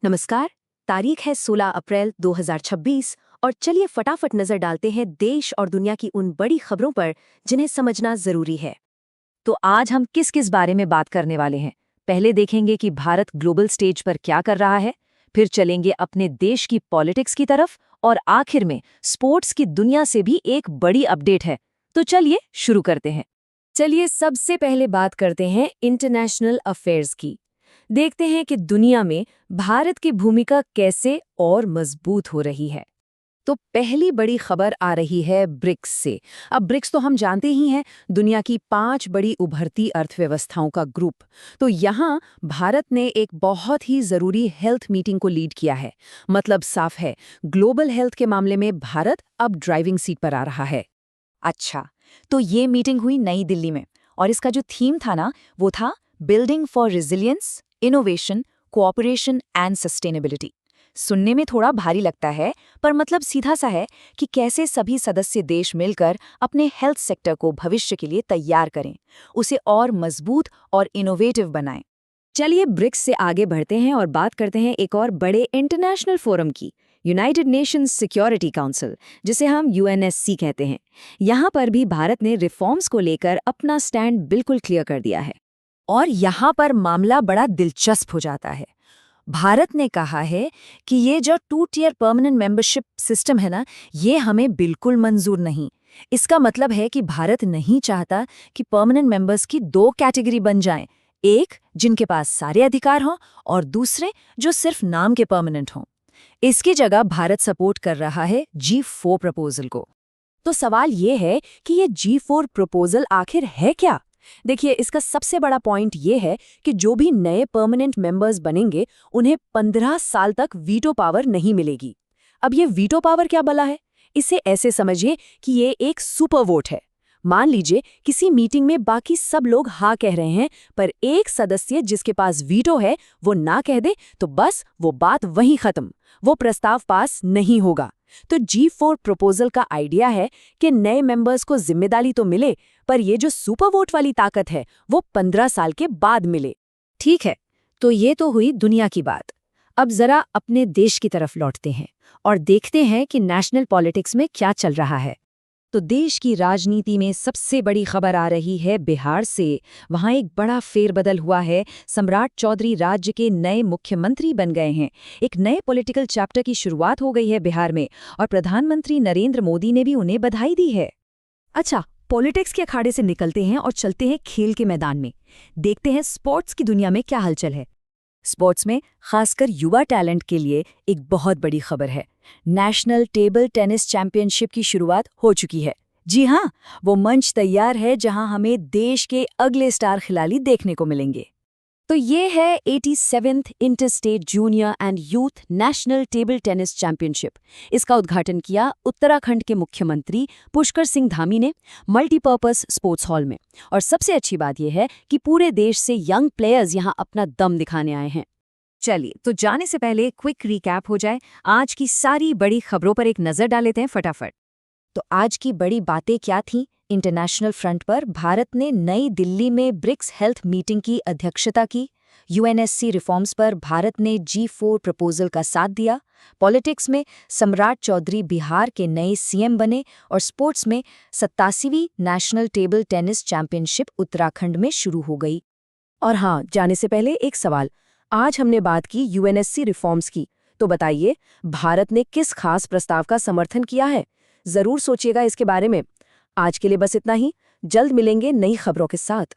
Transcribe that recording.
नमस्कार। तारीख है 16 अप्रैल 2026 और चलिए फटाफट नजर डालते हैं देश और दुनिया की उन बड़ी खबरों पर जिन्हें समझना जरूरी है। तो आज हम किस किस बारे में बात करने वाले हैं। पहले देखेंगे कि भारत ग्लोबल स्टेज पर क्या कर रहा है, फिर चलेंगे अपने देश की पॉलिटिक्स की तरफ और आखिर में स्पोर्ट्स की दुनिया से भी एक बड़ी अपडेट है। तो चलिए शुरू करते हैं। चलिए सबसे पहले बात करते हैं इंटरनेशनल अफेयर्स की। देखते हैं कि दुनिया में भारत की भूमिका कैसे और मजबूत हो रही है। तो पहली बड़ी खबर आ रही है ब्रिक्स से। अब ब्रिक्स तो हम जानते ही हैं, दुनिया की 5 बड़ी उभरती अर्थव्यवस्थाओं का ग्रुप। तो यहाँ भारत ने एक बहुत ही ज़रूरी हेल्थ मीटिंग को लीड किया है। मतलब साफ है, ग्लोबल हेल्थ के मामले में भारत अब ड्राइविंग सीट पर आ रहा है। अच्छा, तो ये मीटिंग हुई नई दिल्ली में और इसका जो थीम था ना, वो था building for resilience, innovation, cooperation and sustainability. सुनने में थोड़ा भारी लगता है, पर मतलब सीधा सा है कि कैसे सभी सदस्य देश मिलकर अपने हेल्थ सेक्टर को भविष्य के लिए तैयार करें, उसे और मजबूत और इनोवेटिव बनाएं। चलिए ब्रिक्स से आगे बढ़ते हैं और बात करते हैं एक और बड़े इंटरनेशनल फोरम की, यूनाइटेड नेशंस सिक्योरिटी काउंसिल, जिसे हम यूएनएससी कहते हैं। यहाँ पर भी भारत ने रिफॉर्म्स को लेकर अपना स्टैंड बिल्कुल क्लियर कर दिया है। और यहाँ पर मामला बड़ा दिलचस्प हो जाता है। भारत ने कहा है कि ये जो 2 टियर परमानेंट मेंबरशिप सिस्टम है ना, ये हमें बिल्कुल मंजूर नहीं। इसका मतलब है कि भारत नहीं चाहता कि परमानेंट मेंबर्स की 2 कैटेगरी बन जाएं, एक जिनके पास सारे अधिकार हों और दूसरे जो सिर्फ नाम के परमानेंट हों। इसकी जगह भारत सपोर्ट कर रहा है G4 प्रपोजल को। तो सवाल ये है कि ये G4 प्रपोजल आखिर है क्या? देखिए, इसका सबसे बड़ा पॉइंट ये है कि जो भी नए परमानेंट मेंबर्स बनेंगे, उन्हें 15 साल तक वीटो पावर नहीं मिलेगी। अब ये वीटो पावर क्या भला है? इसे ऐसे समझिए कि ये एक सुपर वोट है। मान लीजिए किसी मीटिंग में बाकी सब लोग हाँ कह रहे हैं, पर एक सदस्य जिसके पास वीटो है वो ना कह दे, तो बस वो बात वहीं खत्म, वो प्रस्ताव पास नहीं होगा। तो G4 प्रपोजल का आइडिया है कि नए मेंबर्स को जिम्मेदारी तो मिले, पर ये जो सुपर वोट वाली ताकत है वो 15 साल के बाद मिले। ठीक है, तो ये तो हुई दुनिया की बात। अब जरा अपने देश की तरफ लौटते हैं और देखते हैं कि नेशनल पॉलिटिक्स में क्या चल रहा है। तो देश की राजनीति में सबसे बड़ी खबर आ रही है बिहार से। वहाँ एक बड़ा फेरबदल हुआ है। सम्राट चौधरी राज्य के नए मुख्यमंत्री बन गए हैं। एक नए पॉलिटिकल चैप्टर की शुरुआत हो गई है बिहार में और प्रधानमंत्री नरेंद्र मोदी ने भी उन्हें बधाई दी है। अच्छा, पॉलिटिक्स के अखाड़े से निकलते हैं और चलते हैं खेल के मैदान में। देखते हैं स्पोर्ट्स की दुनिया में क्या हलचल है। स्पोर्ट्स में खासकर युवा टैलेंट के लिए एक बहुत बड़ी खबर है। नेशनल टेबल टेनिस चैंपियनशिप की शुरुआत हो चुकी है। जी हाँ, वो मंच तैयार है जहां हमें देश के अगले स्टार खिलाड़ी देखने को मिलेंगे। तो ये है 87th interstate junior and youth national table tennis championship. इसका उद्घाटन किया उत्तराखंड के मुख्यमंत्री पुष्कर सिंह धामी ने मल्टीपर्पस स्पोर्ट्स हॉल में। और सबसे अच्छी बात यह है कि पूरे देश से यंग प्लेयर्स यहाँ अपना दम दिखाने आए हैं। चलिए, तो जाने से पहले क्विक रिकैप हो जाए। आज की सारी बड़ी खबरों पर एक नजर डाल लेते हैं फटाफट। तो आज की बड़ी बातें क्या थीं? इंटरनेशनल फ्रंट पर भारत ने नई दिल्ली में ब्रिक्स हेल्थ मीटिंग की अध्यक्षता की। यूएनएससी रिफॉर्म्स पर भारत ने G4 प्रपोजल का साथ दिया। पॉलिटिक्स में सम्राट चौधरी बिहार के नए सीएम बने और स्पोर्ट्स में 87वीं national table tennis championship Uttarakhand में शुरू हो गई। और हाँ, जाने से पहले एक सवाल। आज हमने बात की यूएनएससी रिफॉर्म्स की, तो बताइए भारत ने किस खास प्रस्ताव का समर्थन किया है? जरूर सोचिएगा इसके बारे में। आज के लिए बस इतना ही। जल्द मिलेंगे नई खबरों के साथ।